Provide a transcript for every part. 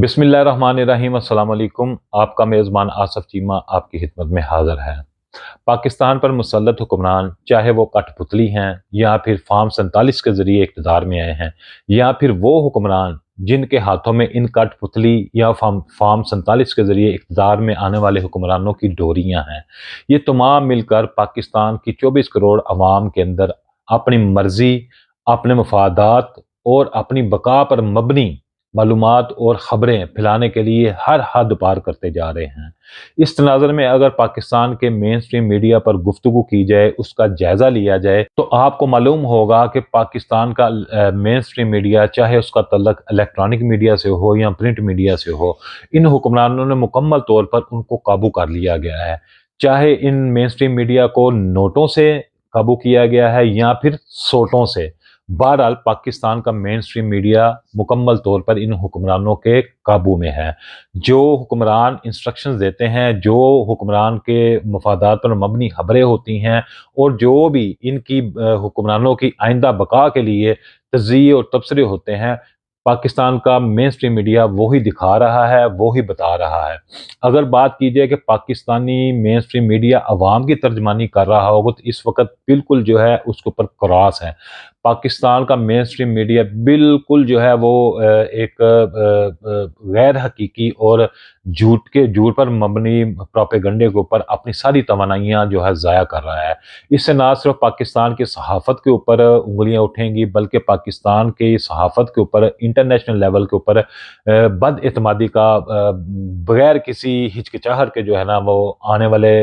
بسم اللہ الرحمن الرحیم۔ السلام علیکم۔ آپ کا میزبان آصف چیمہ آپ کی خدمت میں حاضر ہے۔ پاکستان پر مسلط حکمران، چاہے وہ کٹھ پتلی ہیں یا پھر فارم 47 کے ذریعے اقتدار میں آئے ہیں، یا پھر وہ حکمران جن کے ہاتھوں میں ان کٹھ پتلی یا فارم 47 کے ذریعے اقتدار میں آنے والے حکمرانوں کی ڈوریاں ہیں، یہ تمام مل کر پاکستان کی 24 کروڑ عوام کے اندر اپنی مرضی، اپنے مفادات اور اپنی بقا پر مبنی معلومات اور خبریں پھیلانے کے لیے ہر حد پار کرتے جا رہے ہیں۔ اس تناظر میں اگر پاکستان کے مین سٹریم میڈیا پر گفتگو کی جائے، اس کا جائزہ لیا جائے، تو آپ کو معلوم ہوگا کہ پاکستان کا مین سٹریم میڈیا، چاہے اس کا تعلق الیکٹرانک میڈیا سے ہو یا پرنٹ میڈیا سے ہو، ان حکمرانوں نے مکمل طور پر ان کو قابو کر لیا گیا ہے۔ چاہے ان مین سٹریم میڈیا کو نوٹوں سے قابو کیا گیا ہے یا پھر سوٹوں سے، بہرحال پاکستان کا مین سٹریم میڈیا مکمل طور پر ان حکمرانوں کے قابو میں ہے۔ جو حکمران انسٹرکشنز دیتے ہیں، جو حکمران کے مفادات پر مبنی خبریں ہوتی ہیں، اور جو بھی ان کی حکمرانوں کی آئندہ بقا کے لیے تجزیے اور تبصرے ہوتے ہیں، پاکستان کا مین سٹریم میڈیا وہی دکھا رہا ہے، وہی بتا رہا ہے۔ اگر بات کی جائے کہ پاکستانی مین سٹریم میڈیا عوام کی ترجمانی کر رہا ہوگا، تو اس وقت بالکل جو ہے اس کے اوپر کراس ہے۔ پاکستان کا مین سٹریم میڈیا بالکل جو ہے وہ ایک غیر حقیقی اور جھوٹ پر مبنی پروپیگنڈے کے اوپر اپنی ساری توانائیاں جو ہے ضائع کر رہا ہے۔ اس سے نہ صرف پاکستان کی صحافت کے اوپر انگلیاں اٹھیں گی، بلکہ پاکستان کی صحافت کے اوپر انٹرنیشنل لیول کے اوپر بد اعتمادی کا بغیر کسی ہچکچاہٹ کے جو ہے نا وہ آنے والے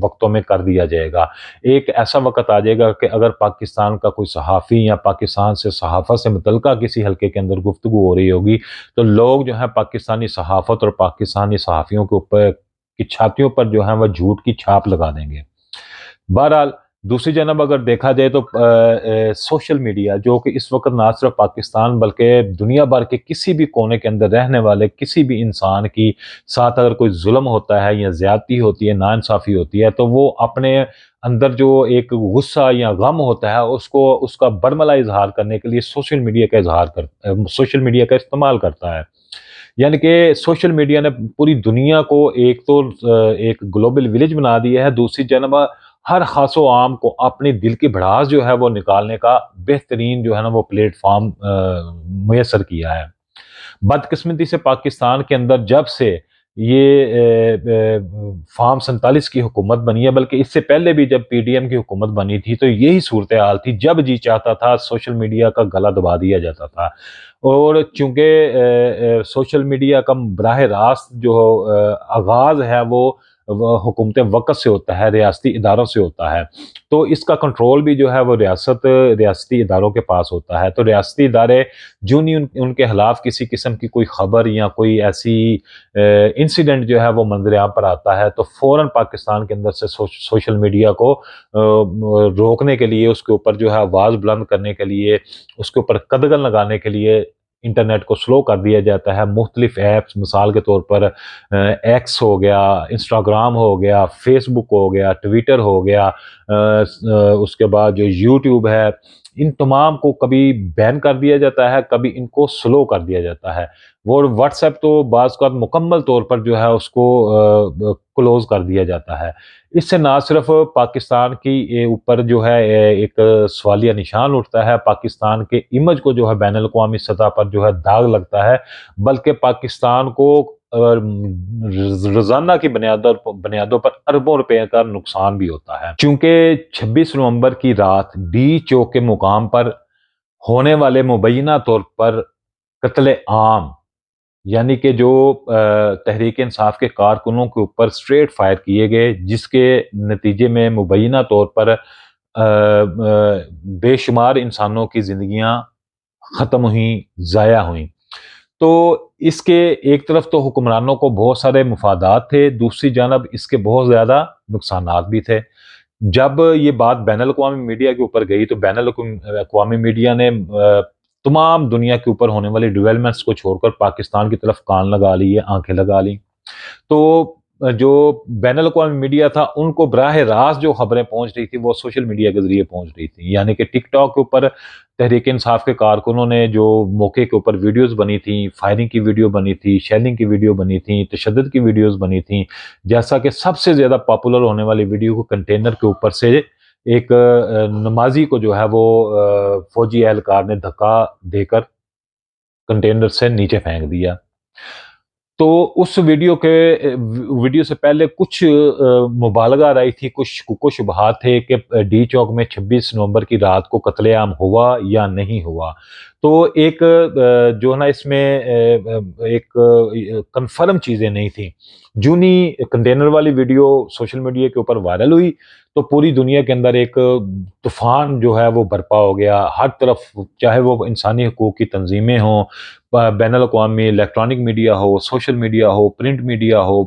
وقتوں میں کر دیا جائے گا۔ ایک ایسا وقت آ جائے گا کہ اگر پاکستان کا کوئی صحافی یا پاکستان سے صحافت سے متعلقہ کسی حلقے کے اندر گفتگو ہو رہی ہوگی، تو لوگ جو ہے پاکستانی صحافت اور پاکستانی صحافیوں کے اوپر کی چھاتیوں پر جو ہے وہ جھوٹ کی چھاپ لگا دیں گے۔ بہرحال دوسری جانب اگر دیکھا جائے تو سوشل میڈیا، جو کہ اس وقت نہ صرف پاکستان بلکہ دنیا بھر کے کسی بھی کونے کے اندر رہنے والے کسی بھی انسان کی ساتھ اگر کوئی ظلم ہوتا ہے یا زیادتی ہوتی ہے، ناانصافی ہوتی ہے، تو وہ اپنے اندر جو ایک غصہ یا غم ہوتا ہے اس کا برملا اظہار کرنے کے لیے سوشل میڈیا کا استعمال کرتا ہے۔ یعنی کہ سوشل میڈیا نے پوری دنیا کو ایک گلوبل ولیج بنا دیا ہے، دوسری جانب ہر خاص و عام کو اپنی دل کی بھڑاس جو ہے وہ نکالنے کا بہترین جو ہے نا وہ پلیٹ فارم میسر کیا ہے۔ بدقسمتی سے پاکستان کے اندر جب سے یہ فارم 47 کی حکومت بنی ہے، بلکہ اس سے پہلے بھی جب پی ڈی ایم کی حکومت بنی تھی تو یہی صورتحال تھی، جب جی چاہتا تھا سوشل میڈیا کا گلا دبا دیا جاتا تھا۔ اور چونکہ سوشل میڈیا کا براہ راست جو آغاز ہے وہ حکومت وقت سے ہوتا ہے، ریاستی اداروں سے ہوتا ہے، تو اس کا کنٹرول بھی جو ہے وہ ریاستی اداروں کے پاس ہوتا ہے۔ تو ریاستی ادارے جو نہیں ان کے خلاف کسی قسم کی کوئی خبر یا کوئی ایسی انسیڈنٹ جو ہے وہ منظر عام پر آتا ہے، تو فوراً پاکستان کے اندر سے سوشل میڈیا کو روکنے کے لیے، اس کے اوپر جو ہے آواز بلند کرنے کے لیے، اس کے اوپر قدغن لگانے کے لیے انٹرنیٹ کو سلو کر دیا جاتا ہے۔ مختلف ایپس، مثال کے طور پر ایکس ہو گیا، انسٹاگرام ہو گیا، فیس بک ہو گیا، ٹویٹر ہو گیا، اس کے بعد جو یوٹیوب ہے، ان تمام کو کبھی بین کر دیا جاتا ہے، کبھی ان کو سلو کر دیا جاتا ہے۔ وہ واٹس ایپ تو بعض کا مکمل طور پر جو ہے اس کو کلوز کر دیا جاتا ہے۔ اس سے نہ صرف پاکستان کی اوپر جو ہے ایک سوالیہ نشان اٹھتا ہے، پاکستان کے امیج کو جو ہے بین الاقوامی سطح پر جو ہے داغ لگتا ہے، بلکہ پاکستان کو روزانہ کی بنیادوں پر اربوں روپے کا نقصان بھی ہوتا ہے۔ چونکہ 26 نومبر کی رات ڈی چوک کے مقام پر ہونے والے مبینہ طور پر قتل عام، یعنی کہ جو تحریک انصاف کے کارکنوں کے اوپر اسٹریٹ فائر کیے گئے، جس کے نتیجے میں مبینہ طور پر بے شمار انسانوں کی زندگیاں ختم ہوئیں، ضائع ہوئیں، تو اس کے ایک طرف تو حکمرانوں کو بہت سارے مفادات تھے، دوسری جانب اس کے بہت زیادہ نقصانات بھی تھے۔ جب یہ بات بین الاقوامی میڈیا کے اوپر گئی تو بین الاقوامی میڈیا نے تمام دنیا کے اوپر ہونے والی ڈیولپمنٹس کو چھوڑ کر پاکستان کی طرف کان لگا لیے، آنکھیں لگا لی۔ تو جو بین الاقوامی میڈیا تھا ان کو براہ راست جو خبریں پہنچ رہی تھی وہ سوشل میڈیا کے ذریعے پہنچ رہی تھی، یعنی کہ ٹک ٹاک کے اوپر تحریک انصاف کے کارکنوں نے جو موقع کے اوپر ویڈیوز بنی تھیں، فائرنگ کی ویڈیو بنی تھی، شیلنگ کی ویڈیو بنی تھی، تشدد کی ویڈیوز بنی تھیں، جیسا کہ سب سے زیادہ پاپولر ہونے والی ویڈیو کو کنٹینر کے اوپر سے ایک نمازی کو جو ہے وہ فوجی اہلکار نے دھکا دے کر کنٹینر سے نیچے پھینک دیا۔ تو اس ویڈیو سے پہلے کچھ مبالغہ آ رہی تھی، کچھ شکوک و شبہات تھے کہ ڈی چوک میں 26 نومبر کی رات کو قتل عام ہوا یا نہیں ہوا۔ تو ایک جو ہے نا اس میں ایک کنفرم چیزیں نہیں تھیں۔ جونی کنٹینر والی ویڈیو سوشل میڈیا کے اوپر وائرل ہوئی تو پوری دنیا کے اندر ایک طوفان جو ہے وہ برپا ہو گیا، ہر طرف، چاہے وہ انسانی حقوق کی تنظیمیں ہوں، بین الاقوامی الیکٹرانک میڈیا ہو، سوشل میڈیا ہو، پرنٹ میڈیا ہو،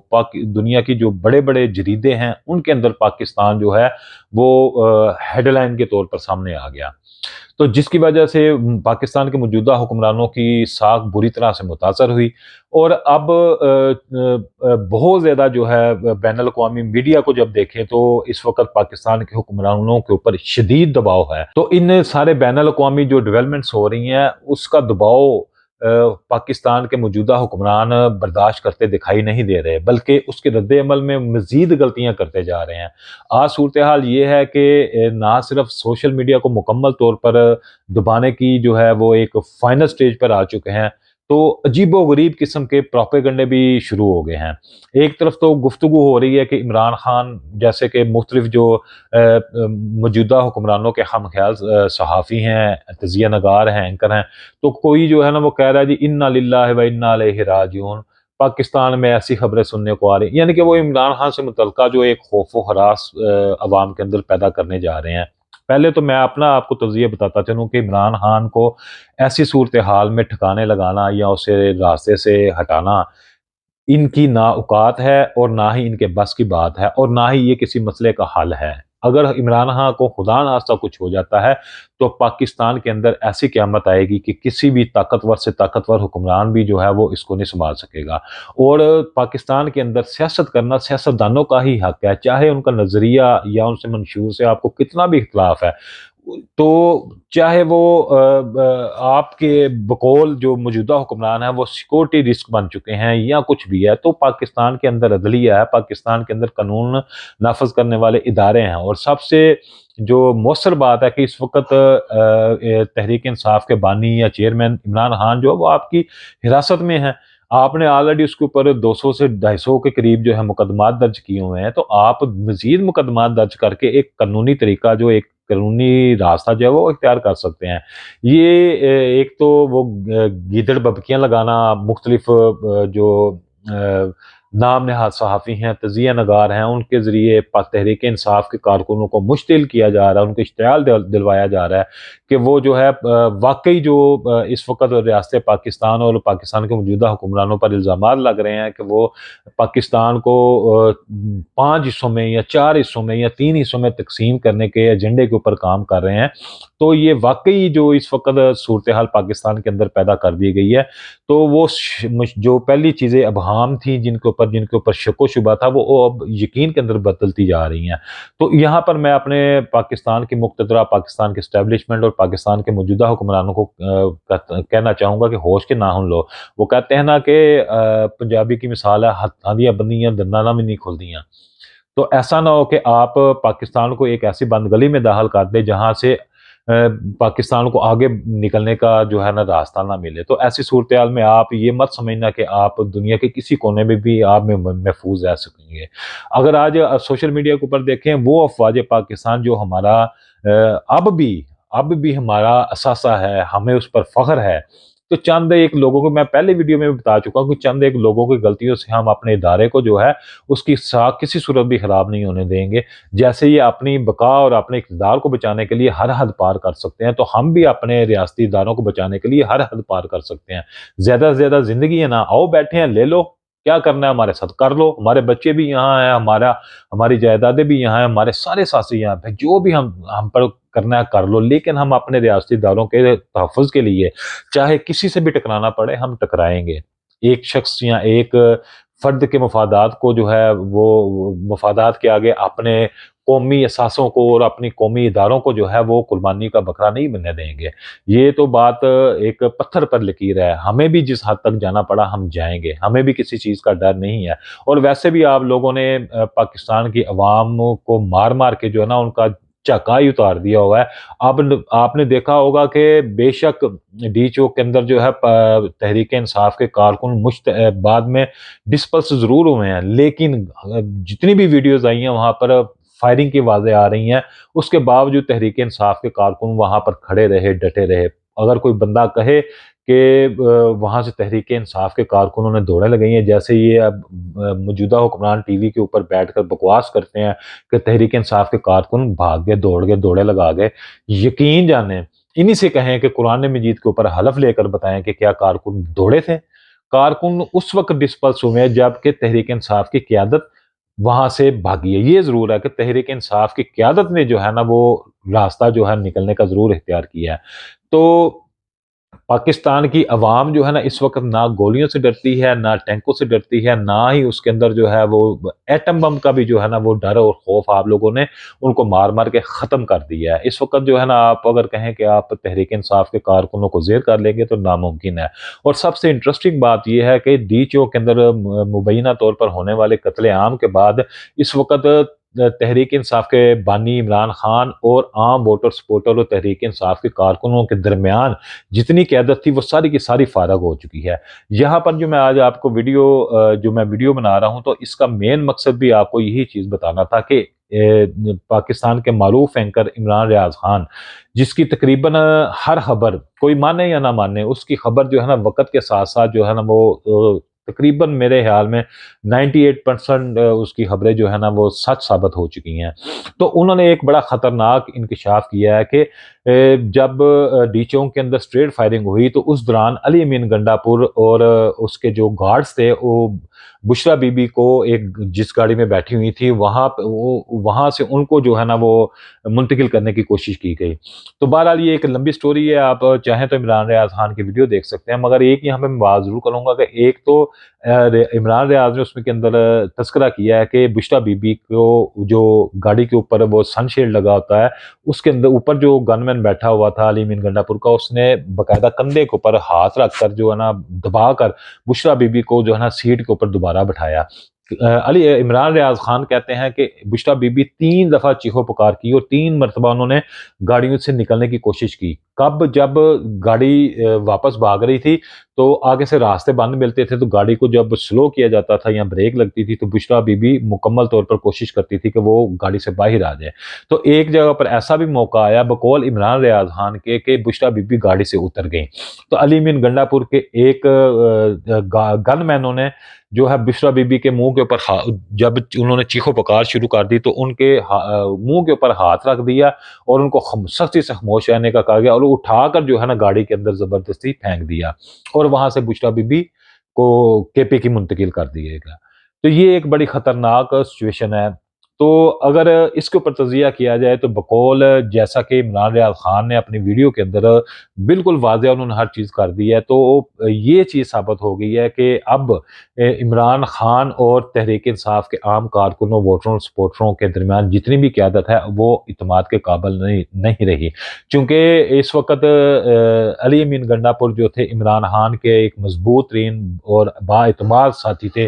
دنیا کی جو بڑے بڑے جریدے ہیں ان کے اندر پاکستان جو ہے وہ ہیڈ لائن کے طور پر سامنے آ گیا۔ تو جس کی وجہ سے پاکستان کے موجودہ حکمرانوں کی ساکھ بری طرح سے متاثر ہوئی، اور اب بہت زیادہ جو ہے بین الاقوامی میڈیا کو جب دیکھیں تو اس وقت پاکستان کے حکمرانوں کے اوپر شدید دباؤ ہے۔ تو ان سارے بین الاقوامی جو ڈیولپمنٹس ہو رہی ہیں اس کا دباؤ پاکستان کے موجودہ حکمران برداشت کرتے دکھائی نہیں دے رہے، بلکہ اس کے رد عمل میں مزید غلطیاں کرتے جا رہے ہیں۔ آج صورتحال یہ ہے کہ نہ صرف سوشل میڈیا کو مکمل طور پر دبانے کی جو ہے وہ ایک فائنل سٹیج پر آ چکے ہیں، تو عجیب و غریب قسم کے پروپیگنڈے بھی شروع ہو گئے ہیں۔ ایک طرف تو گفتگو ہو رہی ہے کہ عمران خان جیسے کہ مختلف جو موجودہ حکمرانوں کے ہم خیال صحافی ہیں، تجزیہ نگار ہیں، اینکر ہیں، تو کوئی جو ہے نا وہ کہہ رہا ہے جی انا للہ و انا الیہ راجعون، پاکستان میں ایسی خبریں سننے کو آ رہی ہیں، یعنی کہ وہ عمران خان سے متعلقہ جو ایک خوف و ہراس عوام کے اندر پیدا کرنے جا رہے ہیں۔ پہلے تو میں آپ کو تجزیہ بتاتا چلوں کہ عمران خان کو ایسی صورتحال میں ٹھکانے لگانا یا اسے راستے سے ہٹانا ان کی نہ اوقات ہے اور نہ ہی ان کے بس کی بات ہے، اور نہ ہی یہ کسی مسئلے کا حل ہے۔ اگر عمران خان کو خدا ناخواستہ کچھ ہو جاتا ہے تو پاکستان کے اندر ایسی قیامت آئے گی کہ کسی بھی طاقتور سے طاقتور حکمران بھی جو ہے وہ اس کو نہیں سنبھال سکے گا۔ اور پاکستان کے اندر سیاست کرنا سیاستدانوں کا ہی حق ہے، چاہے ان کا نظریہ یا ان سے منشور سے آپ کو کتنا بھی اختلاف ہے، تو چاہے وہ آپ کے بقول جو موجودہ حکمران ہیں وہ سیکورٹی رسک بن چکے ہیں یا کچھ بھی ہے، تو پاکستان کے اندر عدلیہ ہے، پاکستان کے اندر قانون نافذ کرنے والے ادارے ہیں۔ اور سب سے جو مؤثر بات ہے کہ اس وقت تحریک انصاف کے بانی یا چیئرمین عمران خان جو وہ آپ کی حراست میں ہیں، آپ نے آلریڈی اس کے اوپر 200 سے 250 کے قریب جو ہے مقدمات درج کیے ہوئے ہیں، تو آپ مزید مقدمات درج کر کے ایک قانونی طریقہ جو ایک قانونی راستہ جو ہے وہ اختیار کر سکتے ہیں۔ یہ ایک تو وہ گیدڑ ببکیاں لگانا، مختلف جو نام نہاد صحافی ہیں، تجزیہ نگار ہیں، ان کے ذریعے تحریک انصاف کے کارکنوں کو مشتعل کیا جا رہا ہے، ان کو اشتعال دلوایا جا رہا ہے کہ وہ جو ہے واقعی جو اس وقت ریاست پاکستان اور پاکستان کے موجودہ حکمرانوں پر الزامات لگ رہے ہیں کہ وہ پاکستان کو 5 حصوں میں یا 4 حصوں میں یا 3 حصوں میں تقسیم کرنے کے ایجنڈے کے اوپر کام کر رہے ہیں، تو یہ واقعی جو اس وقت صورتحال پاکستان کے اندر پیدا کر دی گئی ہے، تو وہ جو پہلی چیزیں ابہام تھیں جن کے اوپر شک و شبہ تھا، وہ اب یقین کے اندر بدلتی جا رہی ہیں۔ تو یہاں پر میں اپنے پاکستان کی مقتدرہ، پاکستان کے اسٹیبلشمنٹ اور پاکستان کے موجودہ حکمرانوں کو کہنا چاہوں گا کہ ہوش کے ناخن لو۔ وہ کہتے ہیں نا کہ پنجابی کی مثال ہے ہتھاں دیاں بندیاں دنداں نال بھی نہیں کھلدیاں، تو ایسا نہ ہو کہ آپ پاکستان کو ایک ایسی بند گلی میں داخل کر دیں جہاں سے پاکستان کو آگے نکلنے کا جو ہے نا راستہ نہ ملے۔ تو ایسی صورتحال میں آپ یہ مت سمجھنا کہ آپ دنیا کے کسی کونے میں بھی آپ محفوظ رہ سکیں گے۔ اگر آج سوشل میڈیا کے اوپر دیکھیں، وہ افواج پاکستان جو ہمارا اب بھی ہمارا اثاثہ ہے، ہمیں اس پر فخر ہے، تو چند ایک لوگوں کو میں پہلے ویڈیو میں بھی بتا چکا ہوں کہ چند ایک لوگوں کی غلطیوں سے ہم اپنے ادارے کو جو ہے اس کی ساکھ کسی صورت بھی خراب نہیں ہونے دیں گے۔ جیسے یہ اپنی بقا اور اپنے اقتدار کو بچانے کے لیے ہر حد پار کر سکتے ہیں، تو ہم بھی اپنے ریاستی اداروں کو بچانے کے لیے ہر حد پار کر سکتے ہیں۔ زیادہ سے زیادہ زندگی ہے نا، آؤ بیٹھے ہیں، لے لو، کیا کرنا ہے ہمارے ساتھ کر لو، ہمارے بچے بھی یہاں ہیں، ہماری جائیدادیں بھی یہاں ہیں، ہمارے سارے ساتھی یہاں پہ، جو بھی ہم پر کرنا ہے کر لو، لیکن ہم اپنے ریاستی اداروں کے تحفظ کے لیے چاہے کسی سے بھی ٹکرانا پڑے ہم ٹکرائیں گے۔ ایک شخص یا ایک فرد کے مفادات کو جو ہے وہ مفادات کے آگے اپنے قومی اثاثوں کو اور اپنی قومی اداروں کو جو ہے وہ قربانی کا بکرا نہیں بننے دیں گے۔ یہ تو بات ایک پتھر پر لکیر ہے، ہمیں بھی جس حد تک جانا پڑا ہم جائیں گے، ہمیں بھی کسی چیز کا ڈر نہیں ہے۔ اور ویسے بھی آپ لوگوں نے پاکستان کی عوام کو مار مار کے جو ہے نا ان کا چکا ہی اتار دیا ہوا ہے۔ اب آپ نے دیکھا ہوگا کہ بے شک ڈی چوک کے اندر جو ہے تحریک انصاف کے کارکن بعد میں ڈسپلس ضرور ہوئے ہیں، لیکن جتنی بھی ویڈیوز آئی ہیں وہاں پر فائرنگ کی آوازیں آ رہی ہیں، اس کے باوجود تحریک انصاف کے کارکن وہاں پر کھڑے رہے، ڈٹے رہے۔ اگر کوئی بندہ کہے کہ وہاں سے تحریک انصاف کے کارکنوں نے دوڑیں لگائی ہیں، جیسے یہ اب موجودہ حکمران ٹی وی کے اوپر بیٹھ کر بکواس کرتے ہیں کہ تحریک انصاف کے کارکن بھاگ گئے، دوڑ گئے، دوڑے لگا گئے، یقین جانیں انہی سے کہیں کہ قرآن مجید کے اوپر حلف لے کر بتائیں کہ کیا کارکن دوڑے تھے؟ کارکن اس وقت ڈسپلس ہوئے ہیں جب کہ تحریک انصاف کی قیادت وہاں سے بھاگی ہے۔ یہ ضرور ہے کہ تحریک انصاف کی قیادت نے جو ہے نا وہ راستہ جو ہے نکلنے کا ضرور اختیار کیا ہے۔ تو پاکستان کی عوام جو ہے نا اس وقت نہ گولیوں سے ڈرتی ہے، نہ ٹینکوں سے ڈرتی ہے، نہ ہی اس کے اندر جو ہے وہ ایٹم بم کا بھی جو ہے نا وہ ڈر اور خوف آپ لوگوں نے ان کو مار مار کے ختم کر دیا ہے۔ اس وقت جو ہے نا آپ اگر کہیں کہ آپ تحریک انصاف کے کارکنوں کو زیر کر لیں گے تو ناممکن ہے۔ اور سب سے انٹرسٹنگ بات یہ ہے کہ ڈی چوک کے اندر مبینہ طور پر ہونے والے قتل عام کے بعد اس وقت تحریک انصاف کے بانی عمران خان اور عام ووٹر سپورٹر اور تحریک انصاف کے کارکنوں کے درمیان جتنی قیادت تھی وہ ساری کی ساری فارغ ہو چکی ہے۔ یہاں پر جو میں آج آپ کو ویڈیو بنا رہا ہوں تو اس کا مین مقصد بھی آپ کو یہی چیز بتانا تھا کہ پاکستان کے معروف اینکر عمران ریاض خان، جس کی تقریباً ہر خبر کوئی مانے یا نہ مانے اس کی خبر جو ہے نا وقت کے ساتھ ساتھ جو ہے نا وہ تقریباً میرے خیال میں 98% اس کی خبریں جو ہے نا وہ سچ ثابت ہو چکی ہیں۔ تو انہوں نے ایک بڑا خطرناک انکشاف کیا ہے کہ جب ڈی چوک کے اندر اسٹریٹ فائرنگ ہوئی تو اس دوران علی امین گنڈا پور اور اس کے جو گارڈز تھے وہ بشرا بی بی کو ایک جس گاڑی میں بیٹھی ہوئی تھی وہاں سے ان کو جو ہے نا وہ منتقل کرنے کی کوشش کی گئی۔ تو بہرحال یہ ایک لمبی سٹوری ہے، آپ چاہیں تو عمران ریاض خان کی ویڈیو دیکھ سکتے ہیں، مگر ایک یہاں پہ میں بات ضرور کروں گا کہ ایک تو عمران ریاض نے اس میں کے اندر تذکرہ کیا ہے کہ بشرا بی بی کو جو گاڑی کے اوپر وہ سن شیلڈ لگا ہوتا ہے اس کے اندر اوپر جو گن مین بیٹھا ہوا تھا علی امین گنڈا پور کا، اس نے باقاعدہ کندھے کے اوپر ہاتھ رکھ کر جو ہے نا دبا کر بشرا بی بی کو جو ہے نا سیٹ کے اوپر دوبارہ بٹھایا۔ عمران ریاض خان کہتے ہیں کہ بشرا بی بی 3 دفعہ چیخو پکار کی اور 3 مرتبہ انہوں نے گاڑیوں سے نکلنے کی کوشش کی۔ کب جب گاڑی واپس بھاگ رہی تھی تو آگے سے راستے بند ملتے تھے تو گاڑی کو جب سلو کیا جاتا تھا یا بریک لگتی تھی تو بشرا بی بی مکمل طور پر کوشش کرتی تھی کہ وہ گاڑی سے باہر آ جائے۔ تو ایک جگہ پر ایسا بھی موقع آیا بقول عمران ریاض خان کے کہ بشرا بی بی گاڑی سے اتر گئیں، تو علی امین گنڈا پور کے ایک گن مینوں نے جو ہے بشرا بی بی کے منہ کے اوپر جب انہوں نے چیخو پکار شروع کر دی تو ان کے منہ کے اوپر ہاتھ رکھ دیا اور ان کو سختی سے خاموش رہنے کا کہا گیا اور اٹھا کر جو ہے نا گاڑی کے اندر زبردستی پھینک دیا اور وہاں سے بشرا بی بی کو کے پی کی منتقل کر دیا گیا۔ تو یہ ایک بڑی خطرناک سچویشن ہے۔ تو اگر اس کے اوپر تجزیہ کیا جائے تو بقول جیسا کہ عمران ریاض خان نے اپنی ویڈیو کے اندر بالکل واضح انہوں نے ہر چیز کر دی ہے، تو یہ چیز ثابت ہو گئی ہے کہ اب عمران خان اور تحریک انصاف کے عام کارکنوں، ووٹروں، سپورٹروں کے درمیان جتنی بھی قیادت ہے وہ اعتماد کے قابل نہیں رہی، چونکہ اس وقت علی امین گنڈا پور جو تھے عمران خان کے ایک مضبوط ترین اور با اعتماد ساتھی تھے۔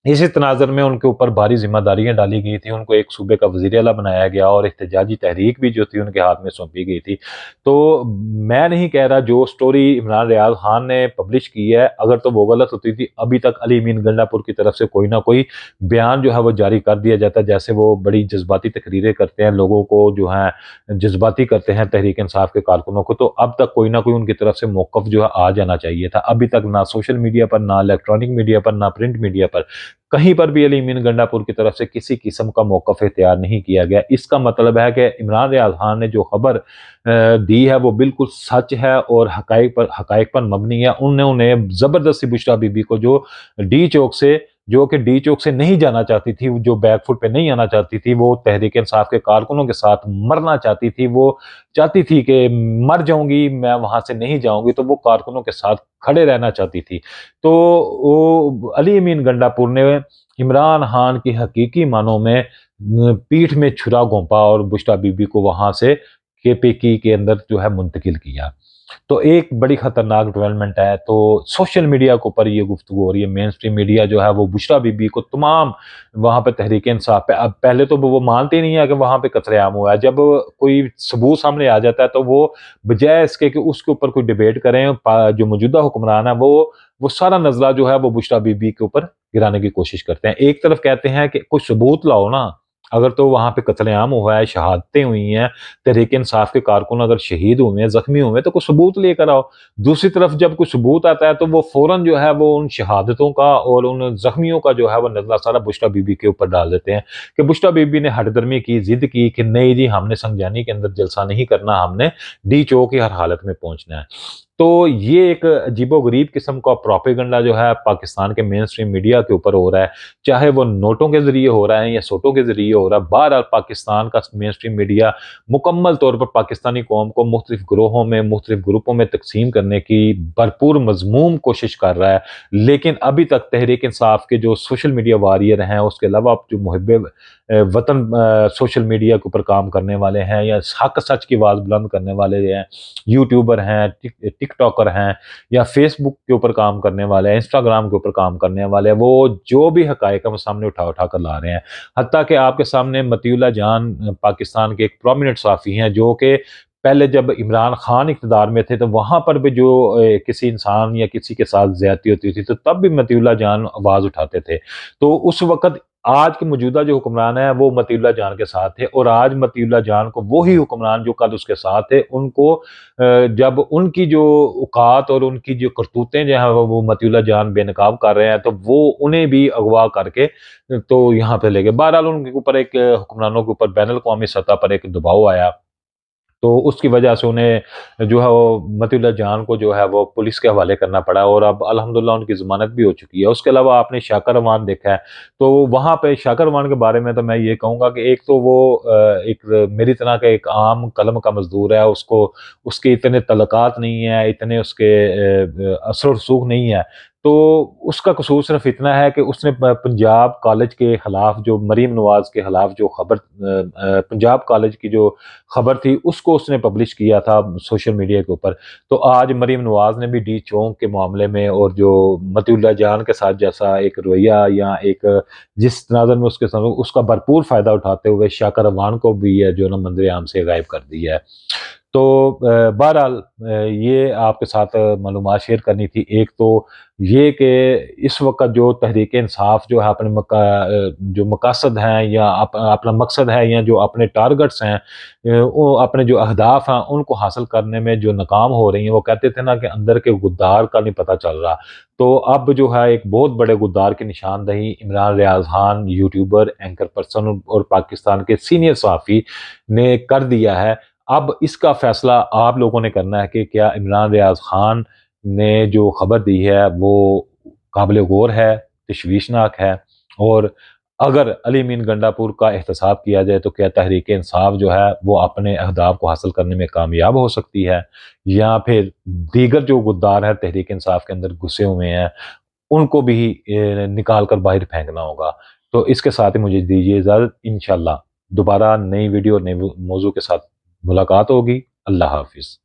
اسی تناظر میں ان کے اوپر بھاری ذمہ داریاں ڈالی گئی تھیں، ان کو ایک صوبے کا وزیر اعلیٰ بنایا گیا اور احتجاجی تحریک بھی جو تھی ان کے ہاتھ میں سونپی گئی تھی۔ تو میں نہیں کہہ رہا جو سٹوری عمران ریاض خان نے پبلش کی ہے اگر تو وہ غلط ہوتی تھی ابھی تک علی امین گنڈا پور کی طرف سے کوئی نہ کوئی بیان جو ہے وہ جاری کر دیا جاتا، جیسے وہ بڑی جذباتی تقریریں کرتے ہیں، لوگوں کو جو ہے جذباتی کرتے ہیں تحریک انصاف کے کارکنوں کو، تو اب تک کوئی نہ کوئی ان کی طرف سے موقف جو ہے آ جانا چاہیے تھا۔ ابھی تک نہ سوشل میڈیا پر، نہ الیکٹرانک میڈیا پر، نہ پرنٹ میڈیا پر کہیں پر بھی علی امین گنڈا پور کی طرف سے کسی قسم کا موقف اختیار نہیں کیا گیا۔ اس کا مطلب ہے کہ عمران ریاض خان نے جو خبر دی ہے وہ بالکل سچ ہے اور حقائق پر مبنی ہے۔ انہوں نے زبردستی بشرا بی بی کو جو ڈی چوک سے جو کہ ڈی چوک سے نہیں جانا چاہتی تھی، جو بیک فٹ پہ نہیں آنا چاہتی تھی، وہ تحریک انصاف کے کارکنوں کے ساتھ مرنا چاہتی تھی، وہ چاہتی تھی کہ مر جاؤں گی میں وہاں سے نہیں جاؤں گی، تو وہ کارکنوں کے ساتھ کھڑے رہنا چاہتی تھی۔ تو وہ علی امین گنڈا پور نے عمران خان کی حقیقی معنوں میں پیٹھ میں چھرا گھونپا اور بشرا بی بی کو وہاں سے کے پی کی کے اندر جو ہے منتقل کیا۔ تو ایک بڑی خطرناک ڈیولپمنٹ ہے۔ تو سوشل میڈیا کے اوپر یہ گفتگو ہو رہی ہے، مین سٹریم میڈیا جو ہے وہ بشرا بی بی کو تمام وہاں پہ تحریک انصاف پہ، اب پہلے تو وہ مانتے ہی نہیں ہے کہ وہاں پہ قتل عام ہوا ہے، جب کوئی ثبوت سامنے آ جاتا ہے تو وہ بجائے اس کے کہ اس کے اوپر کوئی ڈیبیٹ کریں، جو موجودہ حکمران ہے وہ سارا نزلہ جو ہے وہ بشرا بی بی کے اوپر گرانے کی کوشش کرتے ہیں۔ ایک طرف کہتے ہیں کہ کچھ ثبوت لاؤ نا، اگر تو وہاں پہ قتل عام ہوا ہے، شہادتیں ہوئی ہیں، تحریک انصاف کے کارکن اگر شہید ہوئے ہیں، زخمی ہوئے ہیں، تو کوئی ثبوت لے کر آؤ۔ دوسری طرف جب کوئی ثبوت آتا ہے تو وہ فوراً جو ہے وہ ان شہادتوں کا اور ان زخمیوں کا جو ہے وہ نزلہ سارا بشرا بی بی کے اوپر ڈال دیتے ہیں کہ بشرا بی بی نے ہٹ درمی کی، ضد کی کہ نہیں جی ہم نے سنجانی کے اندر جلسہ نہیں کرنا، ہم نے ڈی چوک کی ہر حالت میں پہنچنا ہے۔ تو یہ ایک عجیب و غریب قسم کا پروپیگنڈا جو ہے پاکستان کے مین سٹریم میڈیا کے اوپر ہو رہا ہے، چاہے وہ نوٹوں کے ذریعے ہو رہا ہے یا سوٹوں کے ذریعے ہو رہا ہے۔ بہرحال پاکستان کا مین سٹریم میڈیا مکمل طور پر پاکستانی قوم کو مختلف گروہوں میں، مختلف گروپوں میں تقسیم کرنے کی بھرپور مذموم کوشش کر رہا ہے، لیکن ابھی تک تحریک انصاف کے جو سوشل میڈیا واریر ہیں، اس کے علاوہ جو محب وطن سوشل میڈیا کے اوپر کام کرنے والے ہیں یا حق سچ کی آواز بلند کرنے والے ہیں، یوٹیوبر ہیں، ٹک ٹاکر ہیں، یا فیس بک کے اوپر کام کرنے والے ہیں، انسٹاگرام کے اوپر کام کرنے والے ہیں، وہ جو بھی حقائق ہم سامنے اٹھا کر لا رہے ہیں۔ حتیٰ کہ آپ کے سامنے مطیع اللہ جان پاکستان کے ایک پرومیننٹ صحافی ہیں، جو کہ پہلے جب عمران خان اقتدار میں تھے تو وہاں پر بھی جو کسی انسان یا کسی کے ساتھ زیادتی ہوتی تھی تو تب بھی مطیع اللہ جان آواز اٹھاتے تھے۔ تو اس وقت آج کے موجودہ جو حکمران ہیں وہ مطیع اللہ جان کے ساتھ تھے، اور آج مطیع اللہ جان کو وہی حکمران جو کل اس کے ساتھ تھے، ان کو جب ان کی جو اوقات اور ان کی جو کرتوتیں جو ہیں وہ مطیع اللہ جان بے نقاب کر رہے ہیں، تو وہ انہیں بھی اغوا کر کے تو یہاں پہ لے گئے۔ بہرحال ان کے اوپر ایک حکمرانوں کے اوپر بین الاقوامی سطح پر ایک دباؤ آیا، تو اس کی وجہ سے انہیں جو ہے وہ مطیع اللہ جان کو جو ہے وہ پولیس کے حوالے کرنا پڑا، اور اب الحمدللہ ان کی ضمانت بھی ہو چکی ہے۔ اس کے علاوہ آپ نے شاکر روان دیکھا ہے، تو وہاں پہ شاکر روان کے بارے میں تو میں یہ کہوں گا کہ ایک تو وہ ایک میری طرح کا ایک عام قلم کا مزدور ہے، اس کے اتنے تعلقات نہیں ہیں، اتنے اس کے اثر و رسوخ نہیں ہے، تو اس کا قصور صرف اتنا ہے کہ اس نے پنجاب کالج کے خلاف، جو مریم نواز کے خلاف جو خبر پنجاب کالج کی جو خبر تھی، اس کو اس نے پبلش کیا تھا سوشل میڈیا کے اوپر۔ تو آج مریم نواز نے بھی ڈی چوک کے معاملے میں اور جو مطیع اللہ جان کے ساتھ جیسا ایک رویہ یا ایک جس تناظر میں اس کے ساتھ اس کا بھرپور فائدہ اٹھاتے ہوئے شاکر روان کو بھی ہے جو نا منظر عام سے غائب کر دیا ہے۔ تو بہرحال یہ آپ کے ساتھ معلومات شیئر کرنی تھی۔ ایک تو یہ کہ اس وقت جو تحریک انصاف جو ہے اپنے جو مقاصد ہیں یا اپنا مقصد ہے یا جو اپنے ٹارگٹس ہیں، وہ اپنے جو اہداف ہیں ان کو حاصل کرنے میں جو ناکام ہو رہی ہیں، وہ کہتے تھے نا کہ اندر کے غدار کا نہیں پتہ چل رہا، تو اب جو ہے ایک بہت بڑے غدار کی نشاندہی عمران ریاض خان، یوٹیوبر، اینکر پرسن اور پاکستان کے سینئر صحافی نے کر دیا ہے۔ اب اس کا فیصلہ آپ لوگوں نے کرنا ہے کہ کیا عمران ریاض خان نے جو خبر دی ہے وہ قابل غور ہے، تشویشناک ہے، اور اگر علی امین گنڈا پور کا احتساب کیا جائے تو کیا تحریک انصاف جو ہے وہ اپنے اہداف کو حاصل کرنے میں کامیاب ہو سکتی ہے، یا پھر دیگر جو غدار ہیں تحریک انصاف کے اندر گھسے ہوئے ہیں ان کو بھی نکال کر باہر پھینکنا ہوگا۔ تو اس کے ساتھ ہی مجھے دیجیے اجازت، انشاءاللہ دوبارہ نئی ویڈیو اور نئے موضوع کے ساتھ ملاقات ہوگی۔ اللہ حافظ۔